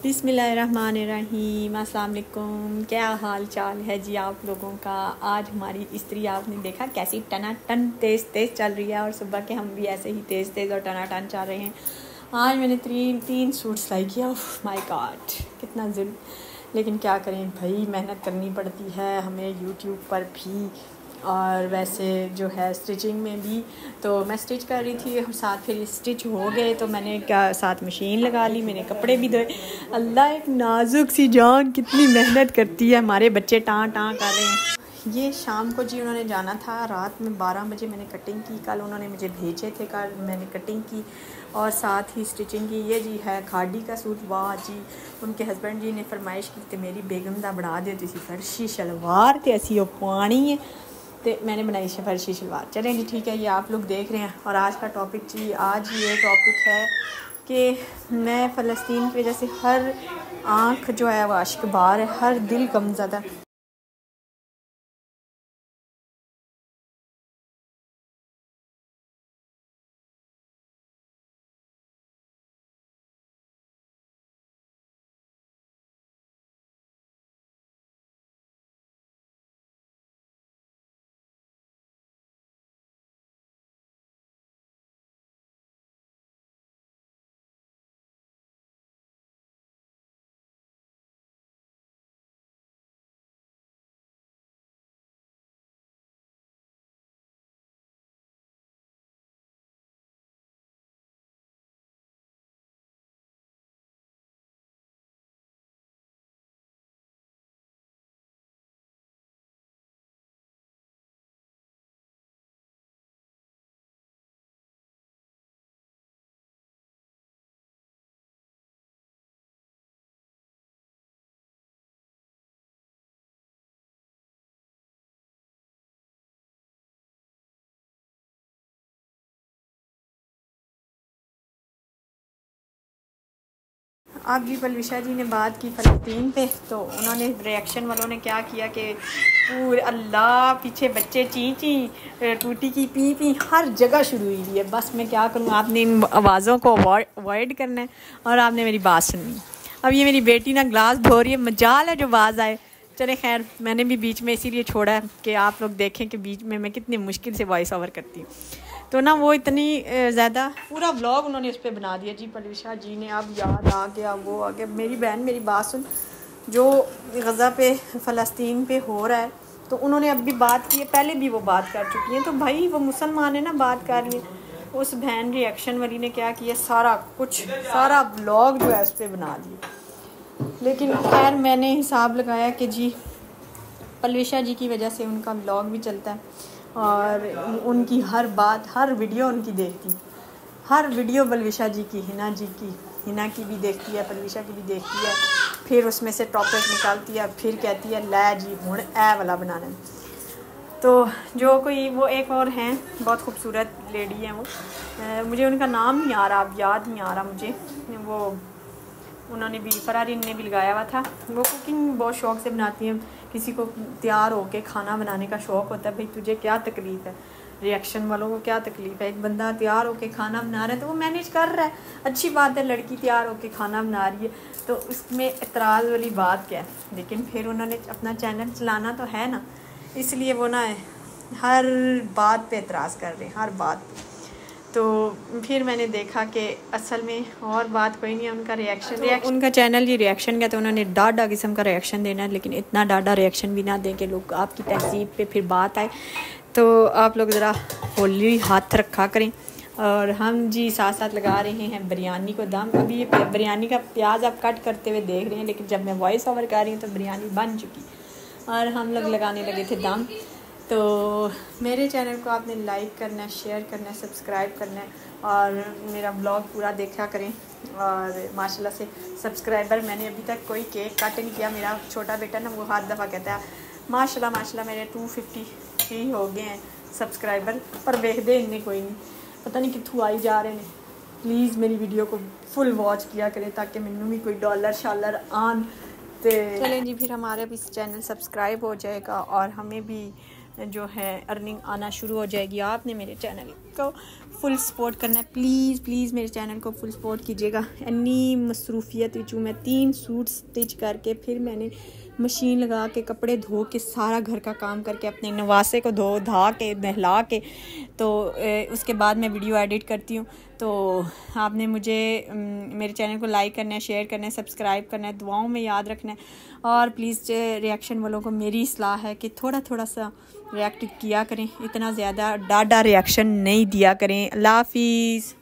बिस्मिल्लाहिर्रहमानिर्रहीम। अस्सलाम वालेकुम। क्या हाल चाल है जी आप लोगों का। आज हमारी इस्त्री आपने देखा कैसी टनाटन तेज़ तेज़ चल रही है और सुबह के हम भी ऐसे ही तेज़ तेज़ और टनाटन चल रहे हैं। आज मैंने तीन सूट सिलाई किया। माय गॉड कितना जुल्म, लेकिन क्या करें भाई, मेहनत करनी पड़ती है हमें यूट्यूब पर भी और वैसे जो है स्टिचिंग में भी। तो मैं स्टिच कर रही थी और साथ फिर स्टिच हो गए तो मैंने क्या साथ मशीन लगा ली, मैंने कपड़े भी धोए। अल्लाह एक नाजुक सी जान कितनी मेहनत करती है। हमारे बच्चे टाँ टाँ कर रहे हैं। ये शाम को जी उन्होंने जाना था, रात में 12 बजे मैंने कटिंग की। कल उन्होंने मुझे भेजे थे, कल मैंने कटिंग की और साथ ही स्टिचिंग की। ये जी है खाड़ी का सूट। वाह जी, उनके हस्बैंड जी ने फरमाइश की थी मेरी बेगम दा बना दे तुसी फर्शी शलवार ते असी पानी है, तो मैंने बनाई फर्शी शलवार। चलें जी ठीक है, ये आप लोग देख रहे हैं। और आज का टॉपिक जी, आज ये टॉपिक है कि मैं फ़लस्तीन की वजह से हर आँख जो है वो आशिक बार है, हर दिल गमज़दा। अब जी पलविशा जी ने बात की फ़लस्तीन पे, तो उन्होंने रिएक्शन वालों ने क्या किया कि पूरे अल्लाह पीछे बच्चे ची ची टूटी की पी पी हर जगह शुरू हुई है। बस मैं क्या करूँ, आपने इन आवाज़ों को अवॉइड करना है और आपने मेरी बात सुननी। अब ये मेरी बेटी ना ग्लास धो रही है, मजाल है जो आवाज़ आए। चले खैर, मैंने भी बीच में इसीलिए छोड़ा है कि आप लोग देखें कि बीच में मैं कितनी मुश्किल से वॉइस ओवर करती हूँ। तो ना वो इतनी ज़्यादा पूरा व्लॉग उन्होंने इस पर बना दिया जी। पलविशा जी ने अब याद आ गया, वो आ गया। मेरी बहन मेरी बात सुन, जो गज़ा पे फ़लस्तीन पे हो रहा है तो उन्होंने अब भी बात की है, पहले भी वो बात कर चुकी हैं। तो भाई वो मुसलमान है ना, बात कर लिए। उस बहन रिएक्शन वाली ने क्या किया, सारा कुछ सारा व्लॉग जो है उस पर बना दिया। लेकिन खैर मैंने हिसाब लगाया कि जी पलविशा जी की वजह से उनका व्लॉग भी चलता है और उनकी हर बात, हर वीडियो उनकी देखती, हर वीडियो पलविशा जी की, हिना की भी देखती है, पलविशा की भी देखती है। फिर उसमें से टॉपिक निकालती है, फिर कहती है लै जी हुण ए वाला बनाना है। तो जो कोई वो एक और हैं, बहुत खूबसूरत लेडी हैं वो, मुझे उनका नाम नहीं आ रहा, अब याद नहीं आ रहा मुझे। वो उन्होंने भी फरारीन ने भी लगाया हुआ था। वो कुकिंग बहुत शौक़ से बनाती हैं। किसी को तैयार होके खाना बनाने का शौक़ होता है, भाई तुझे क्या तकलीफ़ है, रिएक्शन वालों को क्या तकलीफ़ है। एक बंदा तैयार होके खाना बना रहा है तो वो मैनेज कर रहा है, अच्छी बात है। लड़की तैयार होके खाना बना रही है तो उसमें एतराज़ वाली बात क्या है। लेकिन फिर उन्होंने अपना चैनल चलाना तो है ना, इसलिए वो ना हर बात पे एतराज़ कर रहे हैं, हर बात पे। तो फिर मैंने देखा कि असल में और बात कोई नहीं है, उनका रिएक्शन उनका चैनल ये रिएक्शन का, तो उन्होंने डाढ़ा किस्म का रिएक्शन देना है। लेकिन इतना डाढ़ा रिएक्शन भी ना दें कि लोग आपकी तहजीब पे फिर बात आए। तो आप लोग ज़रा होली हाथ रखा करें। और हम जी साथ साथ लगा रहे हैं बिरयानी को दम। अभी ये बिरयानी का प्याज आप कट करते हुए देख रहे हैं, लेकिन जब मैं वॉइस ओवर कर रही हूँ तो बिरयानी बन चुकी और हम लोग लगाने लगे थे दम। तो मेरे चैनल को आपने लाइक करना है, शेयर करना है, सब्सक्राइब करना है और मेरा ब्लॉग पूरा देखा करें। और माशाल्लाह से सब्सक्राइबर, मैंने अभी तक कोई केक कट नहीं किया। मेरा छोटा बेटा ना वो हर दफ़ा कहता है माशाल्लाह माशाल्लाह मेरे 253 हो गए हैं सब्सक्राइबर, पर वेख दे इन्हें कोई नहीं, पता नहीं कितों आई जा रहे हैं। प्लीज़ मेरी वीडियो को फुल वॉच किया करें ताकि मैनू भी कोई डॉलर शालर आन। तो चलें जी, फिर हमारा भी चैनल सब्सक्राइब हो जाएगा और हमें भी जो है अर्निंग आना शुरू हो जाएगी। आपने मेरे चैनल को फुल सपोर्ट करना है। प्लीज़ प्लीज़ मेरे चैनल को फुल सपोर्ट कीजिएगा। इन्नी मसरूफियत विचू मैं 3 सूट स्टिच करके फिर मैंने मशीन लगा के कपड़े धो के सारा घर का काम करके अपने नवासे को धो धा के नहला के तो उसके बाद मैं वीडियो एडिट करती हूँ। तो आपने मुझे मेरे चैनल को लाइक करना है, शेयर करना है, सब्सक्राइब करना है, दुआओं में याद रखना है। और प्लीज़ रिएक्शन वालों को मेरी सलाह है कि थोड़ा थोड़ा सा रिएक्ट किया करें, इतना ज़्यादा डाडा रिएक्शन नहीं दिया करें। अल्लाह हाफिज़।